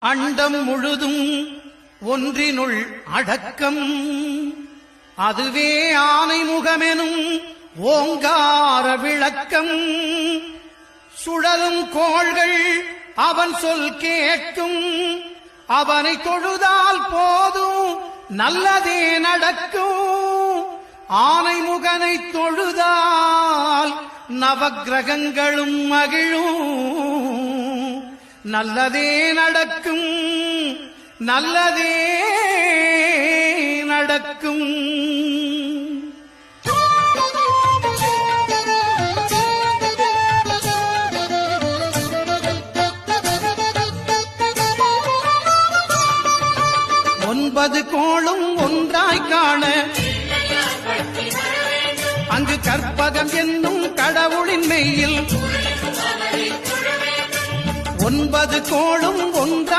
அண்டம் முழுதும் ஒன்றினுள் அடக்கம், அதுவே ஆனைமுகமெனும் ஓங்கார விளக்கம். சுழலும் கோள்கள் அவன் சொல் கேட்கும், அவனை தொழுதால் போதும் நல்லதே நடக்கும். ஆனைமுகனை தொழுதால் நவக்கிரகங்களும் மகிழும், நல்லதே நடக்கும், நல்லதே நடக்கும். ஒன்பது கோளும் ஒன்றாய் காண அங்கு கற்பகம் என்னும் கடவுளின் மெய்யில் ஒன்பது கோளும் ஒன்றாய்